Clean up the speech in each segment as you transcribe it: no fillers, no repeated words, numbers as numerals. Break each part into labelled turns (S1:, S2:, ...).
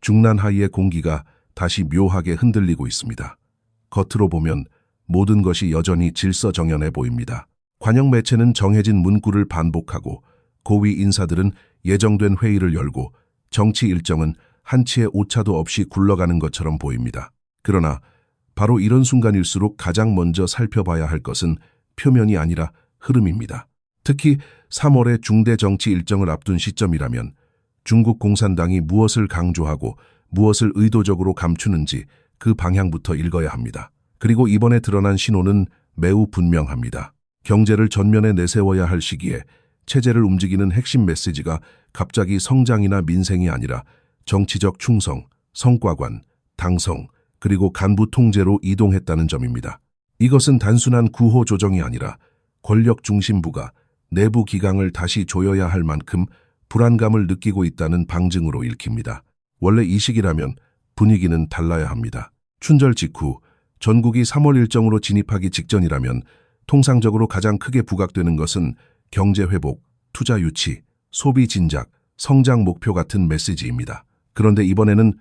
S1: 중난하이의 공기가 다시 묘하게 흔들리고 있습니다. 겉으로 보면 모든 것이 여전히 질서정연해 보입니다. 관영 매체는 정해진 문구를 반복하고 고위 인사들은 예정된 회의를 열고 정치 일정은 한치의 오차도 없이 굴러가는 것처럼 보입니다. 그러나 바로 이런 순간일수록 가장 먼저 살펴봐야 할 것은 표면이 아니라 흐름입니다. 특히 3월의 중대 정치 일정을 앞둔 시점이라면 중국 공산당이 무엇을 강조하고 무엇을 의도적으로 감추는지 그 방향부터 읽어야 합니다. 그리고 이번에 드러난 신호는 매우 분명합니다. 경제를 전면에 내세워야 할 시기에 체제를 움직이는 핵심 메시지가 갑자기 성장이나 민생이 아니라 정치적 충성, 성과관, 당성, 그리고 간부 통제로 이동했다는 점입니다. 이것은 단순한 구호 조정이 아니라 권력 중심부가 내부 기강을 다시 조여야 할 만큼 불안감을 느끼고 있다는 방증으로 읽힙니다. 원래 이 시기라면 분위기는 달라야 합니다. 춘절 직후 전국이 3월 일정으로 진입하기 직전이라면 통상적으로 가장 크게 부각되는 것은 경제 회복, 투자 유치, 소비 진작, 성장 목표 같은 메시지입니다. 그런데 이번에는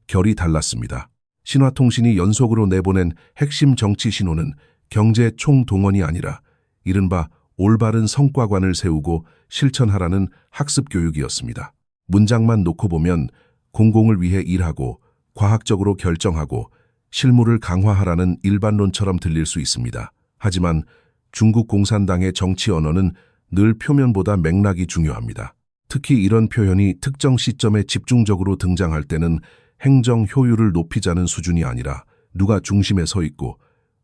S1: 결이 달랐습니다. 신화통신이 연속으로 내보낸 핵심 정치 신호는 경제 총동원이 아니라 이른바 올바른 성과관을 세우고 실천하라는 학습 교육이었습니다. 문장만 놓고 보면 공공을 위해 일하고 과학적으로 결정하고 실무를 강화하라는 일반론처럼 들릴 수 있습니다. 하지만 중국 공산당의 정치 언어는 늘 표면보다 맥락이 중요합니다. 특히 이런 표현이 특정 시점에 집중적으로 등장할 때는 행정 효율을 높이자는 수준이 아니라 누가 중심에 서 있고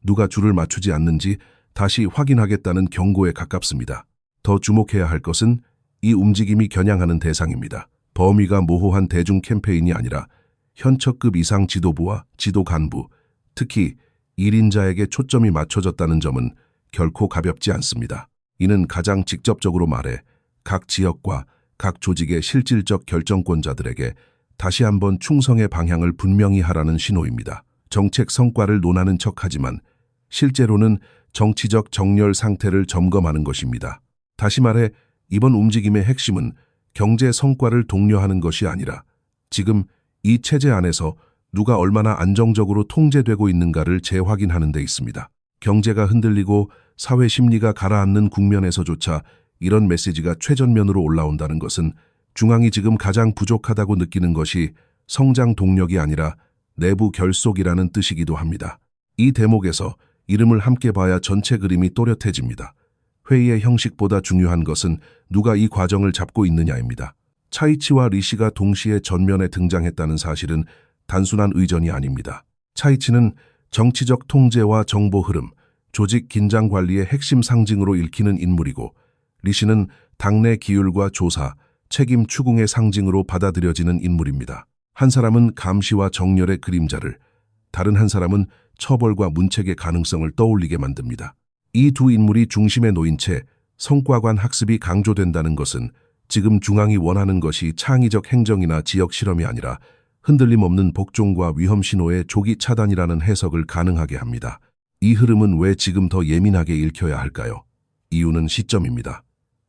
S1: 누가 줄을 맞추지 않는지 다시 확인하겠다는 경고에 가깝습니다. 더 주목해야 할 것은 이 움직임이 겨냥하는 대상입니다. 범위가 모호한 대중 캠페인이 아니라 현처급 이상 지도부와 지도 간부, 특히 1인자에게 초점이 맞춰졌다는 점은 결코 가볍지 않습니다. 이는 가장 직접적으로 말해 각 지역과 각 조직의 실질적 결정권자들에게 다시 한번 충성의 방향을 분명히 하라는 신호입니다. 정책 성과를 논하는 척하지만 실제로는 정치적 정렬 상태를 점검하는 것입니다. 다시 말해 이번 움직임의 핵심은 경제 성과를 독려하는 것이 아니라 지금 이 체제 안에서 누가 얼마나 안정적으로 통제되고 있는가를 재확인하는 데 있습니다. 경제가 흔들리고 사회 심리가 가라앉는 국면에서조차 이런 메시지가 최전면으로 올라온다는 것은 중앙이 지금 가장 부족하다고 느끼는 것이 성장 동력이 아니라 내부 결속이라는 뜻이기도 합니다. 이 대목에서 이름을 함께 봐야 전체 그림이 또렷해집니다. 회의의 형식보다 중요한 것은 누가 이 과정을 잡고 있느냐입니다. 차이치와 리시가 동시에 전면에 등장했다는 사실은 단순한 의전이 아닙니다. 차이치는 정치적 통제와 정보 흐름, 조직 긴장 관리의 핵심 상징으로 읽히는 인물이고 리시는 당내 기율과 조사, 책임 추궁의 상징으로 받아들여지는 인물입니다. 한 사람은 감시와 정렬의 그림자를, 다른 한 사람은 처벌과 문책의 가능성을 떠올리게 만듭니다. 이 두 인물이 중심에 놓인 채 성과관 학습이 강조된다는 것은 지금 중앙이 원하는 것이 창의적 행정이나 지역 실험이 아니라 흔들림 없는 복종과 위험 신호의 조기 차단이라는 해석을 가능하게 합니다. 이 흐름은 왜 지금 더 예민하게 읽혀야 할까요? 이유는 시점입니다.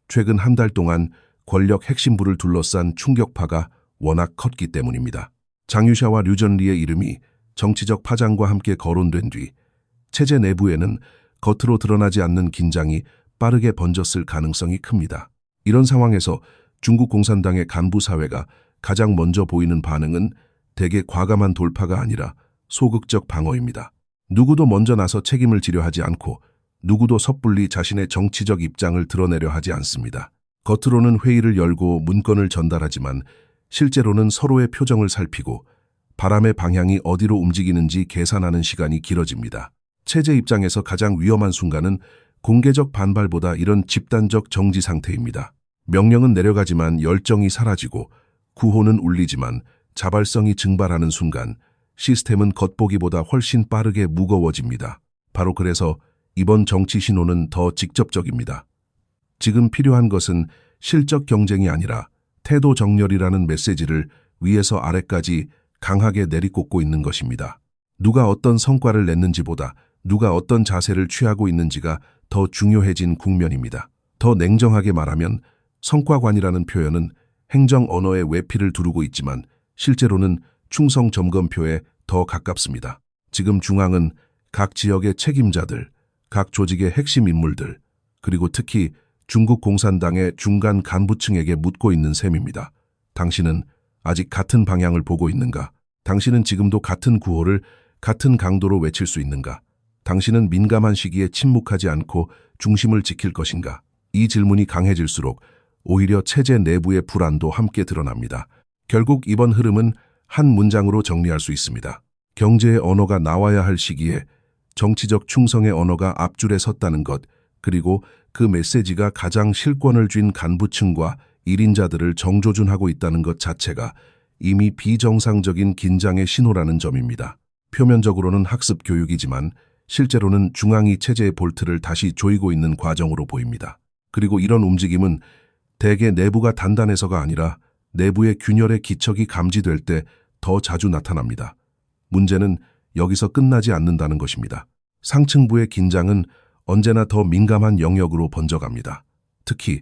S1: 최근 한 달 동안 권력 핵심부를 둘러싼 충격파가 워낙 컸기 때문입니다. 장유샤와 류전리의 이름이 정치적 파장과 함께 거론된 뒤 체제 내부에는 겉으로 드러나지 않는 긴장이 빠르게 번졌을 가능성이 큽니다. 이런 상황에서 중국 공산당의 간부 사회가 가장 먼저 보이는 반응은 대개 과감한 돌파가 아니라 소극적 방어입니다. 누구도 먼저 나서 책임을 지려 하지 않고 누구도 섣불리 자신의 정치적 입장을 드러내려 하지 않습니다. 겉으로는 회의를 열고 문건을 전달하지만 실제로는 서로의 표정을 살피고 바람의 방향이 어디로 움직이는지 계산하는 시간이 길어집니다. 체제 입장에서 가장 위험한 순간은 공개적 반발보다 이런 집단적 정지 상태입니다. 명령은 내려가지만 열정이 사라지고 구호는 울리지만 자발성이 증발하는 순간 시스템은 겉보기보다 훨씬 빠르게 무거워집니다. 바로 그래서 이번 정치 신호는 더 직접적입니다. 지금 필요한 것은 실적 경쟁이 아니라 태도 정렬이라는 메시지를 위에서 아래까지 강하게 내리꽂고 있는 것입니다. 누가 어떤 성과를 냈는지보다 누가 어떤 자세를 취하고 있는지가 더 중요해진 국면입니다. 더 냉정하게 말하면 성과관이라는 표현은 행정 언어의 외피를 두르고 있지만 실제로는 충성 점검표에 더 가깝습니다. 지금 중앙은 각 지역의 책임자들, 각 조직의 핵심 인물들, 그리고 특히 중국 공산당의 중간 간부층에게 묻고 있는 셈입니다. 당신은 아직 같은 방향을 보고 있는가? 당신은 지금도 같은 구호를 같은 강도로 외칠 수 있는가? 당신은 민감한 시기에 침묵하지 않고 중심을 지킬 것인가? 이 질문이 강해질수록 오히려 체제 내부의 불안도 함께 드러납니다. 결국 이번 흐름은 한 문장으로 정리할 수 있습니다. 경제의 언어가 나와야 할 시기에 정치적 충성의 언어가 앞줄에 섰다는 것, 그리고 그 메시지가 가장 실권을 쥔 간부층과 일인자들을 정조준하고 있다는 것 자체가 이미 비정상적인 긴장의 신호라는 점입니다. 표면적으로는 학습 교육이지만 실제로는 중앙위 체제의 볼트를 다시 조이고 있는 과정으로 보입니다. 그리고 이런 움직임은 대개 내부가 단단해서가 아니라 내부의 균열의 기척이 감지될 때 더 자주 나타납니다. 문제는 여기서 끝나지 않는다는 것입니다. 상층부의 긴장은 언제나 더 민감한 영역으로 번져갑니다. 특히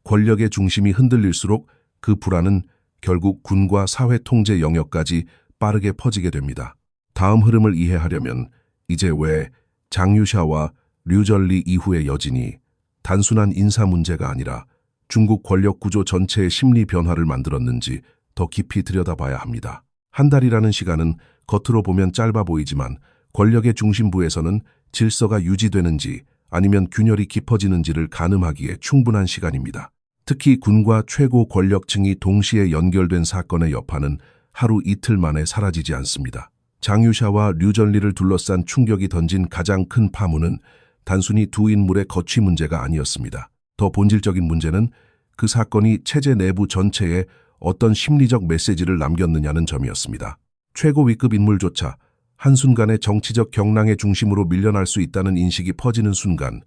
S1: 권력의 중심이 흔들릴수록 그 불안은 결국 군과 사회 통제 영역까지 빠르게 퍼지게 됩니다. 다음 흐름을 이해하려면 이제 왜 장유샤와 류전리 이후의 여진이 단순한 인사 문제가 아니라 중국 권력 구조 전체의 심리 변화를 만들었는지 더 깊이 들여다봐야 합니다. 한 달이라는 시간은 겉으로 보면 짧아 보이지만 권력의 중심부에서는 질서가 유지되는지 아니면 균열이 깊어지는지를 가늠하기에 충분한 시간입니다. 특히 군과 최고 권력층이 동시에 연결된 사건의 여파는 하루 이틀 만에 사라지지 않습니다. 장유샤와 류전리를 둘러싼 충격이 던진 가장 큰 파문은 단순히 두 인물의 거취 문제가 아니었습니다. 더 본질적인 문제는 그 사건이 체제 내부 전체에 어떤 심리적 메시지를 남겼느냐는 점이었습니다. 최고 위급 인물조차 한순간에 정치적 경랑의 중심으로 밀려날 수 있다는 인식이 퍼지는 순간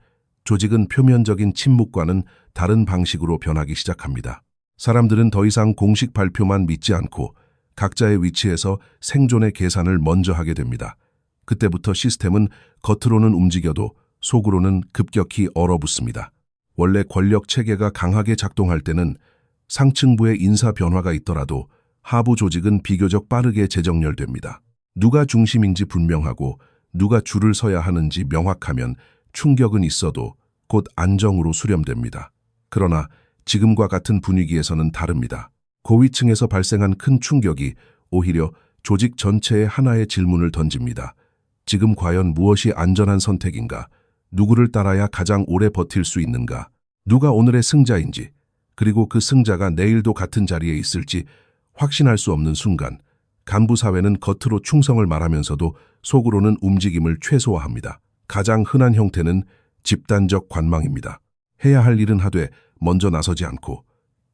S1: 조직은 표면적인 침묵과는 다른 방식으로 변하기 시작합니다. 사람들은 더 이상 공식 발표만 믿지 않고 각자의 위치에서 생존의 계산을 먼저 하게 됩니다. 그때부터 시스템은 겉으로는 움직여도 속으로는 급격히 얼어붙습니다. 원래 권력 체계가 강하게 작동할 때는 상층부의 인사 변화가 있더라도 하부 조직은 비교적 빠르게 재정렬됩니다. 누가 중심인지 분명하고 누가 줄을 서야 하는지 명확하면 충격은 있어도 곧 안정으로 수렴됩니다. 그러나 지금과 같은 분위기에서는 다릅니다. 고위층에서 발생한 큰 충격이 오히려 조직 전체에 하나의 질문을 던집니다. 지금 과연 무엇이 안전한 선택인가? 누구를 따라야 가장 오래 버틸 수 있는가? 누가 오늘의 승자인지, 그리고 그 승자가 내일도 같은 자리에 있을지 확신할 수 없는 순간, 간부 사회는 겉으로 충성을 말하면서도 속으로는 움직임을 최소화합니다. 가장 흔한 형태는 집단적 관망입니다. 해야 할 일은 하되 먼저 나서지 않고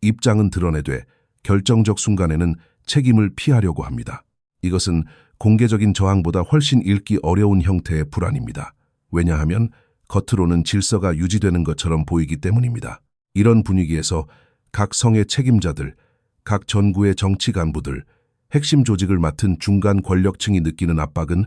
S1: 입장은 드러내되 결정적 순간에는 책임을 피하려고 합니다. 이것은 공개적인 저항보다 훨씬 읽기 어려운 형태의 불안입니다. 왜냐하면 겉으로는 질서가 유지되는 것처럼 보이기 때문입니다. 이런 분위기에서 각 성의 책임자들, 각 전구의 정치 간부들, 핵심 조직을 맡은 중간 권력층이 느끼는 압박은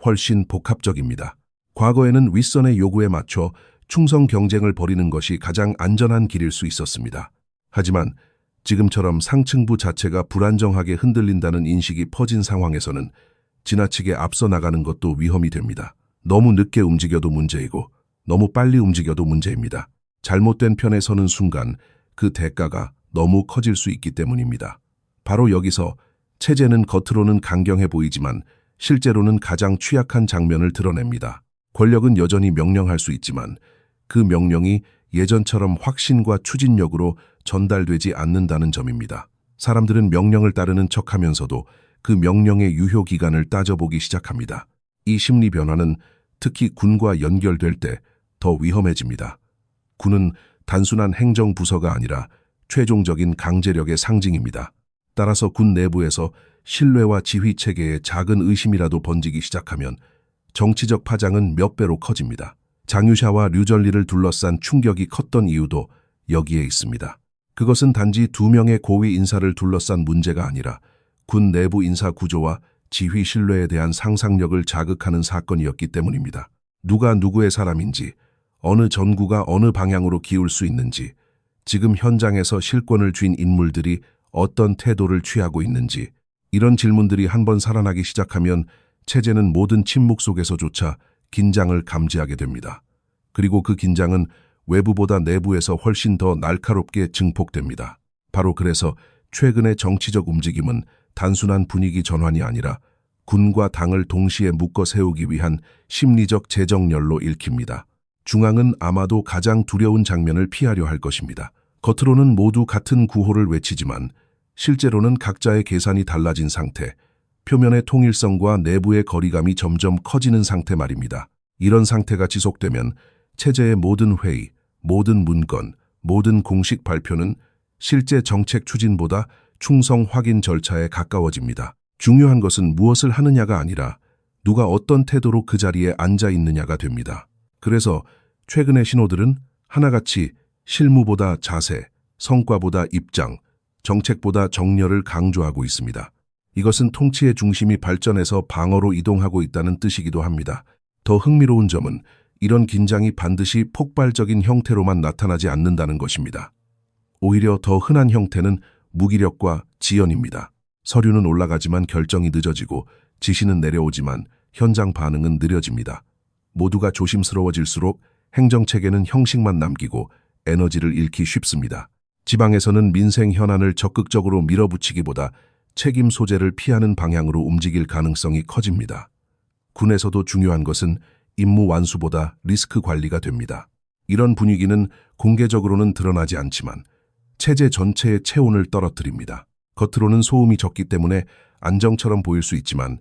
S1: 훨씬 복합적입니다. 과거에는 윗선의 요구에 맞춰 충성 경쟁을 벌이는 것이 가장 안전한 길일 수 있었습니다. 하지만 지금처럼 상층부 자체가 불안정하게 흔들린다는 인식이 퍼진 상황에서는 지나치게 앞서 나가는 것도 위험이 됩니다. 너무 늦게 움직여도 문제이고 너무 빨리 움직여도 문제입니다. 잘못된 편에 서는 순간 그 대가가 너무 커질 수 있기 때문입니다. 바로 여기서 체제는 겉으로는 강경해 보이지만 실제로는 가장 취약한 장면을 드러냅니다. 권력은 여전히 명령할 수 있지만 그 명령이 예전처럼 확신과 추진력으로 전달되지 않는다는 점입니다. 사람들은 명령을 따르는 척하면서도 그 명령의 유효 기간을 따져보기 시작합니다. 이 심리 변화는 특히 군과 연결될 때 더 위험해집니다. 군은 단순한 행정부서가 아니라 최종적인 강제력의 상징입니다. 따라서 군 내부에서 신뢰와 지휘 체계에 작은 의심이라도 번지기 시작하면 정치적 파장은 몇 배로 커집니다. 장유샤와 류전리를 둘러싼 충격이 컸던 이유도 여기에 있습니다. 그것은 단지 두 명의 고위 인사를 둘러싼 문제가 아니라 군 내부 인사 구조와 지휘 신뢰에 대한 상상력을 자극하는 사건이었기 때문입니다. 누가 누구의 사람인지, 어느 전구가 어느 방향으로 기울 수 있는지, 지금 현장에서 실권을 쥔 인물들이 어떤 태도를 취하고 있는지, 이런 질문들이 한번 살아나기 시작하면 체제는 모든 침묵 속에서조차 긴장을 감지하게 됩니다. 그리고 그 긴장은 외부보다 내부에서 훨씬 더 날카롭게 증폭됩니다. 바로 그래서 최근의 정치적 움직임은 단순한 분위기 전환이 아니라 군과 당을 동시에 묶어 세우기 위한 심리적 재정렬로 읽힙니다. 중앙은 아마도 가장 두려운 장면을 피하려 할 것입니다. 겉으로는 모두 같은 구호를 외치지만 실제로는 각자의 계산이 달라진 상태, 표면의 통일성과 내부의 거리감이 점점 커지는 상태 말입니다. 이런 상태가 지속되면 체제의 모든 회의, 모든 문건, 모든 공식 발표는 실제 정책 추진보다 충성 확인 절차에 가까워집니다. 중요한 것은 무엇을 하느냐가 아니라 누가 어떤 태도로 그 자리에 앉아 있느냐가 됩니다. 그래서 최근의 신호들은 하나같이 실무보다 자세, 성과보다 입장, 정책보다 정렬을 강조하고 있습니다. 이것은 통치의 중심이 발전해서 방어로 이동하고 있다는 뜻이기도 합니다. 더 흥미로운 점은 이런 긴장이 반드시 폭발적인 형태로만 나타나지 않는다는 것입니다. 오히려 더 흔한 형태는 무기력과 지연입니다. 서류는 올라가지만 결정이 늦어지고 지시는 내려오지만 현장 반응은 느려집니다. 모두가 조심스러워질수록 행정체계는 형식만 남기고 에너지를 잃기 쉽습니다. 지방에서는 민생 현안을 적극적으로 밀어붙이기보다 책임 소재를 피하는 방향으로 움직일 가능성이 커집니다. 군에서도 중요한 것은 임무 완수보다 리스크 관리가 됩니다. 이런 분위기는 공개적으로는 드러나지 않지만 체제 전체의 체온을 떨어뜨립니다. 겉으로는 소음이 적기 때문에 안정처럼 보일 수 있지만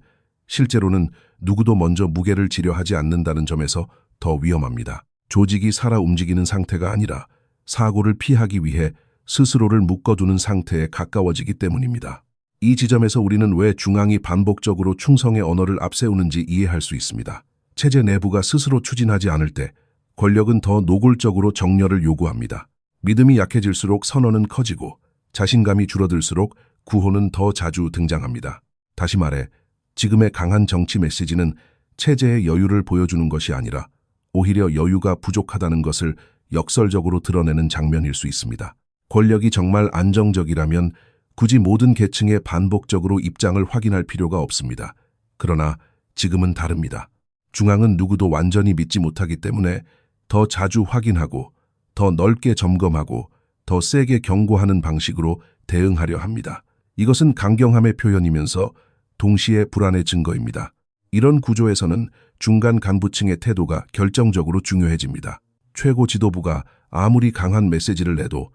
S1: 실제로는 누구도 먼저 무게를 지려 하지 않는다는 점에서 더 위험합니다. 조직이 살아 움직이는 상태가 아니라 사고를 피하기 위해 스스로를 묶어두는 상태에 가까워지기 때문입니다. 이 지점에서 우리는 왜 중앙이 반복적으로 충성의 언어를 앞세우는지 이해할 수 있습니다. 체제 내부가 스스로 추진하지 않을 때 권력은 더 노골적으로 정렬을 요구합니다. 믿음이 약해질수록 선언은 커지고 자신감이 줄어들수록 구호는 더 자주 등장합니다. 다시 말해 지금의 강한 정치 메시지는 체제의 여유를 보여주는 것이 아니라 오히려 여유가 부족하다는 것을 역설적으로 드러내는 장면일 수 있습니다. 권력이 정말 안정적이라면 굳이 모든 계층에 반복적으로 입장을 확인할 필요가 없습니다. 그러나 지금은 다릅니다. 중앙은 누구도 완전히 믿지 못하기 때문에 더 자주 확인하고 더 넓게 점검하고 더 세게 경고하는 방식으로 대응하려 합니다. 이것은 강경함의 표현이면서 동시에 불안의 증거입니다. 이런 구조에서는 중간 간부층의 태도가 결정적으로 중요해집니다. 최고 지도부가 아무리 강한 메시지를 내도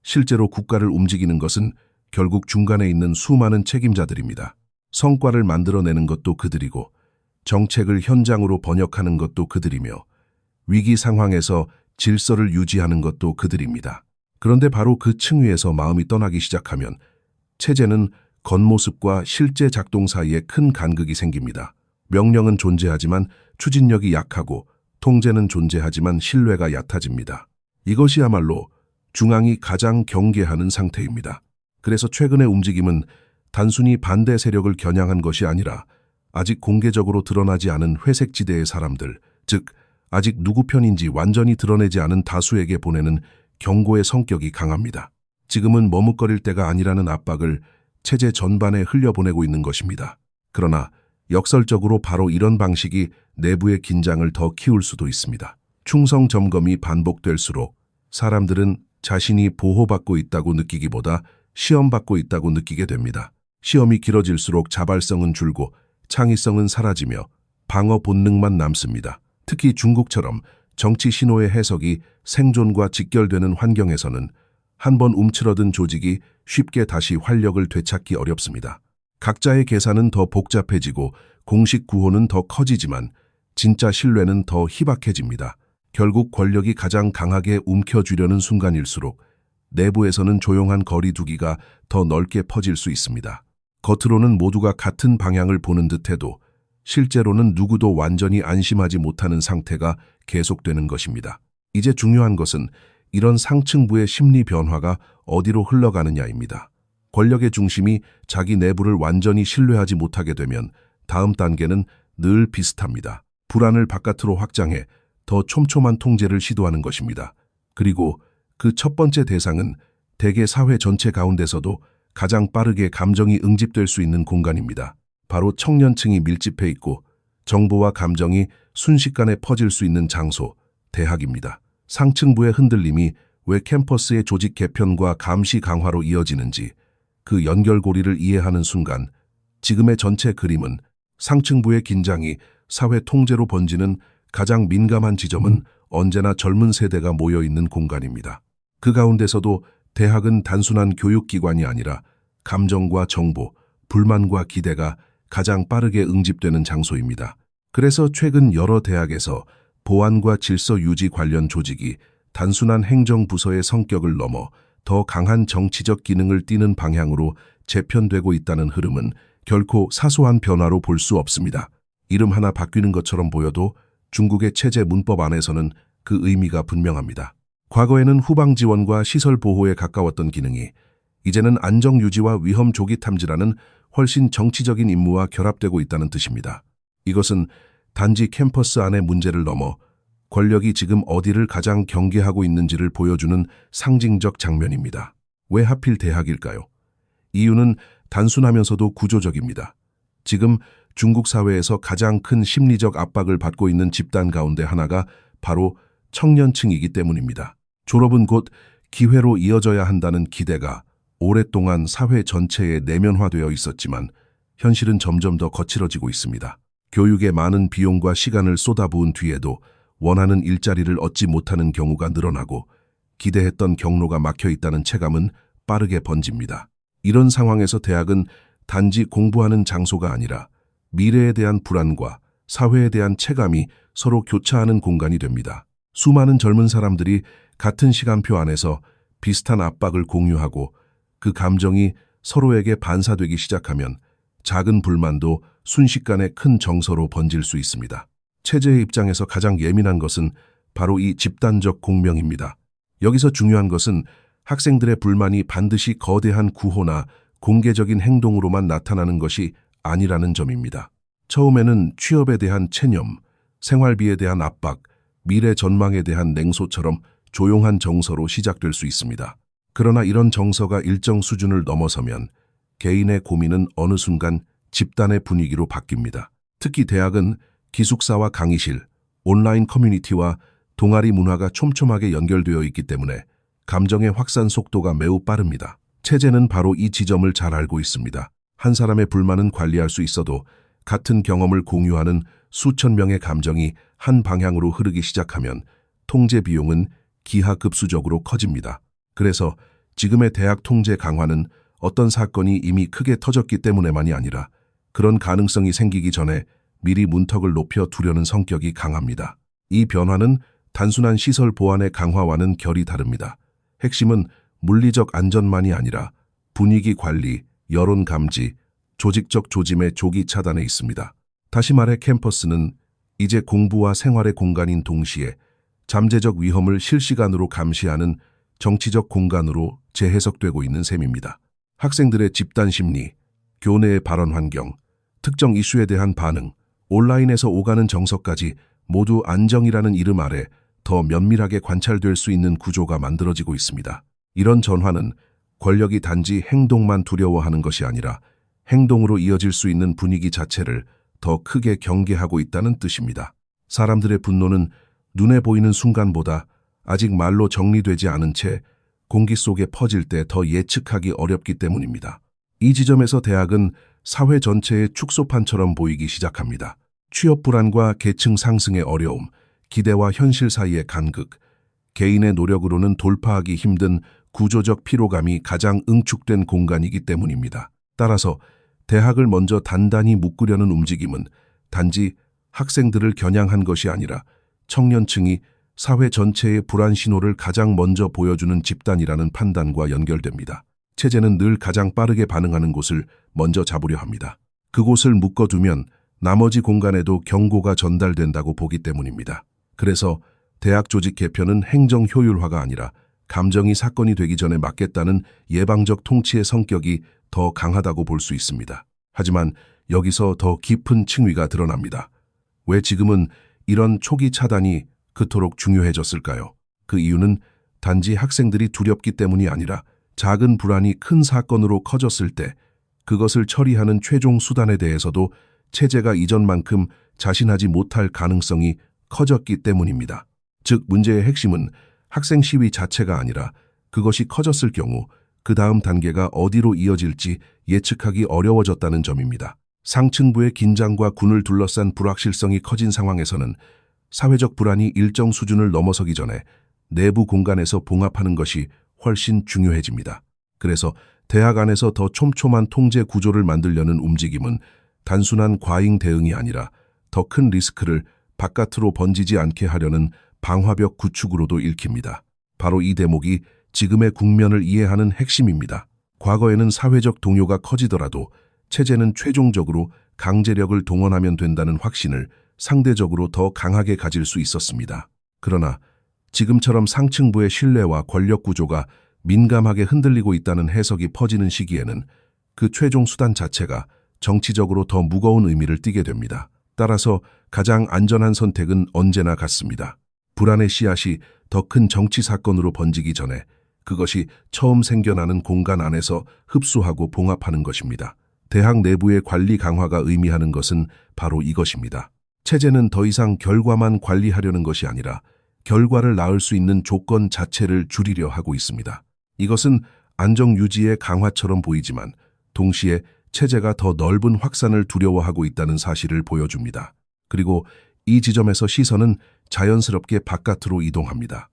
S1: 실제로 국가를 움직이는 것은 결국 중간에 있는 수많은 책임자들입니다. 성과를 만들어내는 것도 그들이고 정책을 현장으로 번역하는 것도 그들이며 위기 상황에서 질서를 유지하는 것도 그들입니다. 그런데 바로 그 층위에서 마음이 떠나기 시작하면 체제는 겉모습과 실제 작동 사이에 큰 간극이 생깁니다. 명령은 존재하지만 추진력이 약하고 통제는 존재하지만 신뢰가 얕아집니다. 이것이야말로 중앙이 가장 경계하는 상태입니다. 그래서 최근의 움직임은 단순히 반대 세력을 겨냥한 것이 아니라 아직 공개적으로 드러나지 않은 회색지대의 사람들, 즉 아직 누구 편인지 완전히 드러내지 않은 다수에게 보내는 경고의 성격이 강합니다. 지금은 머뭇거릴 때가 아니라는 압박을 체제 전반에 흘려보내고 있는 것입니다. 그러나 역설적으로 바로 이런 방식이 내부의 긴장을 더 키울 수도 있습니다. 충성 점검이 반복될수록 사람들은 자신이 보호받고 있다고 느끼기보다 시험받고 있다고 느끼게 됩니다. 시험이 길어질수록 자발성은 줄고 창의성은 사라지며 방어 본능만 남습니다. 특히 중국처럼 정치 신호의 해석이 생존과 직결되는 환경에서는 한번 움츠러든 조직이 쉽게 다시 활력을 되찾기 어렵습니다. 각자의 계산은 더 복잡해지고 공식 구호는 더 커지지만 진짜 신뢰는 더 희박해집니다. 결국 권력이 가장 강하게 움켜쥐려는 순간일수록 내부에서는 조용한 거리 두기가 더 넓게 퍼질 수 있습니다. 겉으로는 모두가 같은 방향을 보는 듯해도 실제로는 누구도 완전히 안심하지 못하는 상태가 계속되는 것입니다. 이제 중요한 것은 이런 상층부의 심리 변화가 어디로 흘러가느냐입니다. 권력의 중심이 자기 내부를 완전히 신뢰하지 못하게 되면 다음 단계는 늘 비슷합니다. 불안을 바깥으로 확장해 더 촘촘한 통제를 시도하는 것입니다. 그리고 그 첫 번째 대상은 대개 사회 전체 가운데서도 가장 빠르게 감정이 응집될 수 있는 공간입니다. 바로 청년층이 밀집해 있고 정보와 감정이 순식간에 퍼질 수 있는 장소, 대학입니다. 상층부의 흔들림이 왜 캠퍼스의 조직 개편과 감시 강화로 이어지는지, 그 연결고리를 이해하는 순간 지금의 전체 그림은 상층부의 긴장이 사회 통제로 번지는 가장 민감한 지점은 언제나 젊은 세대가 모여있는 공간입니다. 그 가운데서도 대학은 단순한 교육기관이 아니라 감정과 정보, 불만과 기대가 가장 빠르게 응집되는 장소입니다. 그래서 최근 여러 대학에서 보안과 질서 유지 관련 조직이 단순한 행정부서의 성격을 넘어 더 강한 정치적 기능을 띠는 방향으로 재편되고 있다는 흐름은 결코 사소한 변화로 볼 수 없습니다. 이름 하나 바뀌는 것처럼 보여도 중국의 체제 문법 안에서는 그 의미가 분명합니다. 과거에는 후방 지원과 시설 보호에 가까웠던 기능이 이제는 안정 유지와 위험 조기 탐지라는 훨씬 정치적인 임무와 결합되고 있다는 뜻입니다. 이것은 단지 캠퍼스 안의 문제를 넘어 권력이 지금 어디를 가장 경계하고 있는지를 보여주는 상징적 장면입니다. 왜 하필 대학일까요? 이유는 단순하면서도 구조적입니다. 지금 중국 사회에서 가장 큰 심리적 압박을 받고 있는 집단 가운데 하나가 바로 청년층이기 때문입니다. 졸업은 곧 기회로 이어져야 한다는 기대가 오랫동안 사회 전체에 내면화되어 있었지만 현실은 점점 더 거칠어지고 있습니다. 교육에 많은 비용과 시간을 쏟아부은 뒤에도 원하는 일자리를 얻지 못하는 경우가 늘어나고 기대했던 경로가 막혀 있다는 체감은 빠르게 번집니다. 이런 상황에서 대학은 단지 공부하는 장소가 아니라 미래에 대한 불안과 사회에 대한 체감이 서로 교차하는 공간이 됩니다. 수많은 젊은 사람들이 같은 시간표 안에서 비슷한 압박을 공유하고 그 감정이 서로에게 반사되기 시작하면 작은 불만도 순식간에 큰 정서로 번질 수 있습니다. 체제의 입장에서 가장 예민한 것은 바로 이 집단적 공명입니다. 여기서 중요한 것은 학생들의 불만이 반드시 거대한 구호나 공개적인 행동으로만 나타나는 것이 아니라는 점입니다. 처음에는 취업에 대한 체념, 생활비에 대한 압박, 미래 전망에 대한 냉소처럼 조용한 정서로 시작될 수 있습니다. 그러나 이런 정서가 일정 수준을 넘어서면 개인의 고민은 어느 순간 집단의 분위기로 바뀝니다. 특히 대학은 기숙사와 강의실, 온라인 커뮤니티와 동아리 문화가 촘촘하게 연결되어 있기 때문에 감정의 확산 속도가 매우 빠릅니다. 체제는 바로 이 지점을 잘 알고 있습니다. 한 사람의 불만은 관리할 수 있어도 같은 경험을 공유하는 수천 명의 감정이 한 방향으로 흐르기 시작하면 통제 비용은 기하급수적으로 커집니다. 그래서 지금의 대학 통제 강화는 어떤 사건이 이미 크게 터졌기 때문에만이 아니라 그런 가능성이 생기기 전에 미리 문턱을 높여 두려는 성격이 강합니다. 이 변화는 단순한 시설 보안의 강화와는 결이 다릅니다. 핵심은 물리적 안전만이 아니라 분위기 관리, 여론 감지, 조직적 조짐의 조기 차단에 있습니다. 다시 말해 캠퍼스는 이제 공부와 생활의 공간인 동시에 잠재적 위험을 실시간으로 감시하는 정치적 공간으로 재해석되고 있는 셈입니다. 학생들의 집단 심리, 교내의 발언 환경, 특정 이슈에 대한 반응, 온라인에서 오가는 정서까지 모두 안정이라는 이름 아래 더 면밀하게 관찰될 수 있는 구조가 만들어지고 있습니다. 이런 전환은 권력이 단지 행동만 두려워하는 것이 아니라 행동으로 이어질 수 있는 분위기 자체를 더 크게 경계하고 있다는 뜻입니다. 사람들의 분노는 눈에 보이는 순간보다 아직 말로 정리되지 않은 채 공기 속에 퍼질 때 더 예측하기 어렵기 때문입니다. 이 지점에서 대학은 사회 전체의 축소판처럼 보이기 시작합니다. 취업 불안과 계층 상승의 어려움, 기대와 현실 사이의 간극, 개인의 노력으로는 돌파하기 힘든 구조적 피로감이 가장 응축된 공간이기 때문입니다. 따라서 대학을 먼저 단단히 묶으려는 움직임은 단지 학생들을 겨냥한 것이 아니라 청년층이 사회 전체의 불안 신호를 가장 먼저 보여주는 집단이라는 판단과 연결됩니다. 체제는 늘 가장 빠르게 반응하는 곳을 먼저 잡으려 합니다. 그곳을 묶어두면 나머지 공간에도 경고가 전달된다고 보기 때문입니다. 그래서 대학 조직 개편은 행정 효율화가 아니라 감정이 사건이 되기 전에 막겠다는 예방적 통치의 성격이 더 강하다고 볼 수 있습니다. 하지만 여기서 더 깊은 층위가 드러납니다. 왜 지금은 이런 초기 차단이 그토록 중요해졌을까요? 그 이유는 단지 학생들이 두렵기 때문이 아니라 작은 불안이 큰 사건으로 커졌을 때 그것을 처리하는 최종 수단에 대해서도 체제가 이전만큼 자신하지 못할 가능성이 커졌기 때문입니다. 즉, 문제의 핵심은 학생 시위 자체가 아니라 그것이 커졌을 경우 그 다음 단계가 어디로 이어질지 예측하기 어려워졌다는 점입니다. 상층부의 긴장과 군을 둘러싼 불확실성이 커진 상황에서는 사회적 불안이 일정 수준을 넘어서기 전에 내부 공간에서 봉합하는 것이 훨씬 중요해집니다. 그래서 대학 안에서 더 촘촘한 통제 구조를 만들려는 움직임은 단순한 과잉 대응이 아니라 더 큰 리스크를 바깥으로 번지지 않게 하려는 방화벽 구축으로도 읽힙니다. 바로 이 대목이 지금의 국면을 이해하는 핵심입니다. 과거에는 사회적 동요가 커지더라도 체제는 최종적으로 강제력을 동원하면 된다는 확신을 상대적으로 더 강하게 가질 수 있었습니다. 그러나 지금처럼 상층부의 신뢰와 권력 구조가 민감하게 흔들리고 있다는 해석이 퍼지는 시기에는 그 최종 수단 자체가 정치적으로 더 무거운 의미를 띠게 됩니다. 따라서 가장 안전한 선택은 언제나 같습니다. 불안의 씨앗이 더 큰 정치 사건으로 번지기 전에 그것이 처음 생겨나는 공간 안에서 흡수하고 봉합하는 것입니다. 대학 내부의 관리 강화가 의미하는 것은 바로 이것입니다. 체제는 더 이상 결과만 관리하려는 것이 아니라 결과를 낳을 수 있는 조건 자체를 줄이려 하고 있습니다. 이것은 안정 유지의 강화처럼 보이지만 동시에 체제가 더 넓은 확산을 두려워하고 있다는 사실을 보여줍니다. 그리고 이 지점에서 시선은 자연스럽게 바깥으로 이동합니다.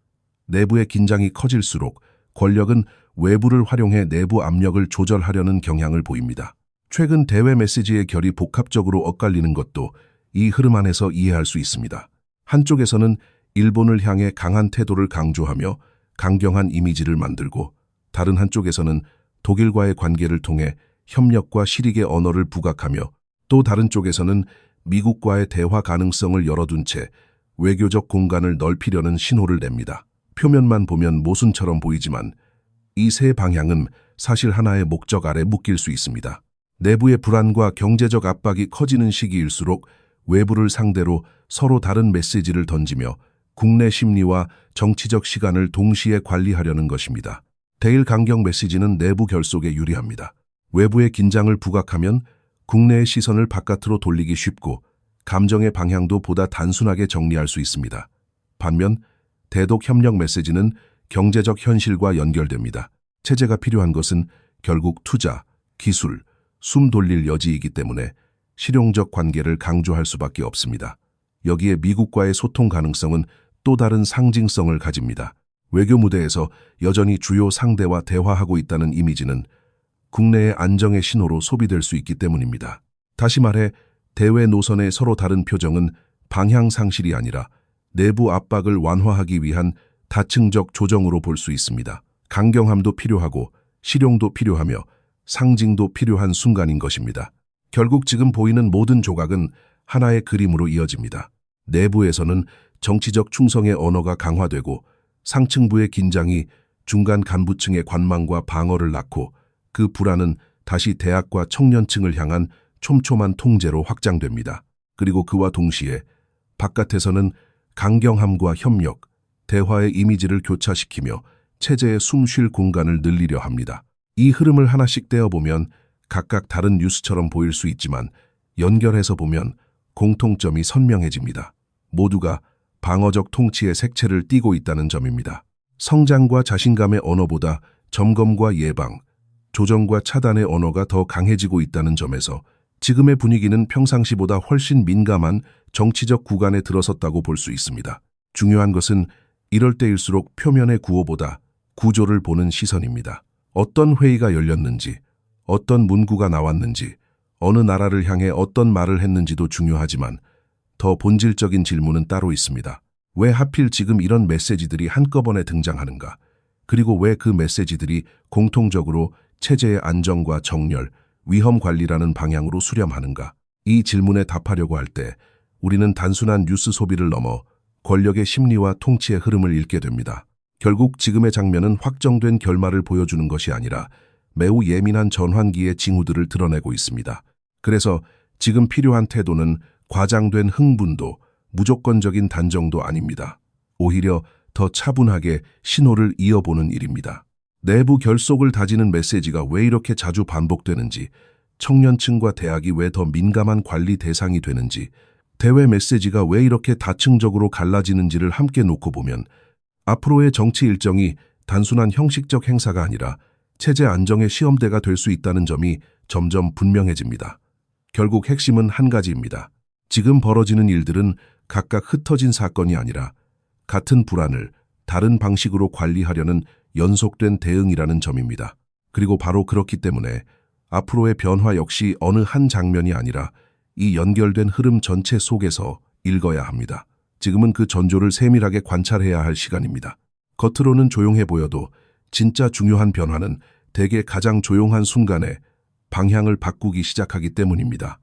S1: 내부의 긴장이 커질수록 권력은 외부를 활용해 내부 압력을 조절하려는 경향을 보입니다. 최근 대외 메시지의 결이 복합적으로 엇갈리는 것도 이 흐름 안에서 이해할 수 있습니다. 한쪽에서는 일본을 향해 강한 태도를 강조하며 강경한 이미지를 만들고, 다른 한쪽에서는 독일과의 관계를 통해 협력과 실익의 언어를 부각하며, 또 다른 쪽에서는 미국과의 대화 가능성을 열어둔 채 외교적 공간을 넓히려는 신호를 냅니다. 표면만 보면 모순처럼 보이지만 이 세 방향은 사실 하나의 목적 아래 묶일 수 있습니다. 내부의 불안과 경제적 압박이 커지는 시기일수록 외부를 상대로 서로 다른 메시지를 던지며 국내 심리와 정치적 시간을 동시에 관리하려는 것입니다. 대일 강경 메시지는 내부 결속에 유리합니다. 외부의 긴장을 부각하면 국내의 시선을 바깥으로 돌리기 쉽고 감정의 방향도 보다 단순하게 정리할 수 있습니다. 반면 대독 협력 메시지는 경제적 현실과 연결됩니다. 체제가 필요한 것은 결국 투자, 기술, 숨 돌릴 여지이기 때문에 실용적 관계를 강조할 수밖에 없습니다. 여기에 미국과의 소통 가능성은 또 다른 상징성을 가집니다. 외교 무대에서 여전히 주요 상대와 대화하고 있다는 이미지는 국내의 안정의 신호로 소비될 수 있기 때문입니다. 다시 말해 대외 노선의 서로 다른 표정은 방향 상실이 아니라 내부 압박을 완화하기 위한 다층적 조정으로 볼 수 있습니다. 강경함도 필요하고 실용도 필요하며 상징도 필요한 순간인 것입니다. 결국 지금 보이는 모든 조각은 하나의 그림으로 이어집니다. 내부에서는 정치적 충성의 언어가 강화되고 상층부의 긴장이 중간 간부층의 관망과 방어를 낳고 그 불안은 다시 대학과 청년층을 향한 촘촘한 통제로 확장됩니다. 그리고 그와 동시에 바깥에서는 강경함과 협력, 대화의 이미지를 교차시키며 체제의 숨 쉴 공간을 늘리려 합니다. 이 흐름을 하나씩 떼어보면 각각 다른 뉴스처럼 보일 수 있지만 연결해서 보면 공통점이 선명해집니다. 모두가 방어적 통치의 색채를 띠고 있다는 점입니다. 성장과 자신감의 언어보다 점검과 예방, 조정과 차단의 언어가 더 강해지고 있다는 점에서 지금의 분위기는 평상시보다 훨씬 민감한 정치적 구간에 들어섰다고 볼 수 있습니다. 중요한 것은 이럴 때일수록 표면의 구호보다 구조를 보는 시선입니다. 어떤 회의가 열렸는지, 어떤 문구가 나왔는지, 어느 나라를 향해 어떤 말을 했는지도 중요하지만 더 본질적인 질문은 따로 있습니다. 왜 하필 지금 이런 메시지들이 한꺼번에 등장하는가? 그리고 왜 그 메시지들이 공통적으로 체제의 안정과 정렬, 위험 관리라는 방향으로 수렴하는가? 이 질문에 답하려고 할 때 우리는 단순한 뉴스 소비를 넘어 권력의 심리와 통치의 흐름을 읽게 됩니다. 결국 지금의 장면은 확정된 결말을 보여주는 것이 아니라 매우 예민한 전환기의 징후들을 드러내고 있습니다. 그래서 지금 필요한 태도는 과장된 흥분도, 무조건적인 단정도 아닙니다. 오히려 더 차분하게 신호를 이어보는 일입니다. 내부 결속을 다지는 메시지가 왜 이렇게 자주 반복되는지, 청년층과 대학이 왜 더 민감한 관리 대상이 되는지, 대외 메시지가 왜 이렇게 다층적으로 갈라지는지를 함께 놓고 보면 앞으로의 정치 일정이 단순한 형식적 행사가 아니라 체제 안정의 시험대가 될 수 있다는 점이 점점 분명해집니다. 결국 핵심은 한 가지입니다. 지금 벌어지는 일들은 각각 흩어진 사건이 아니라 같은 불안을 다른 방식으로 관리하려는 연속된 대응이라는 점입니다. 그리고 바로 그렇기 때문에 앞으로의 변화 역시 어느 한 장면이 아니라 이 연결된 흐름 전체 속에서 읽어야 합니다. 지금은 그 전조를 세밀하게 관찰해야 할 시간입니다. 겉으로는 조용해 보여도 진짜 중요한 변화는 대개 가장 조용한 순간에 방향을 바꾸기 시작하기 때문입니다.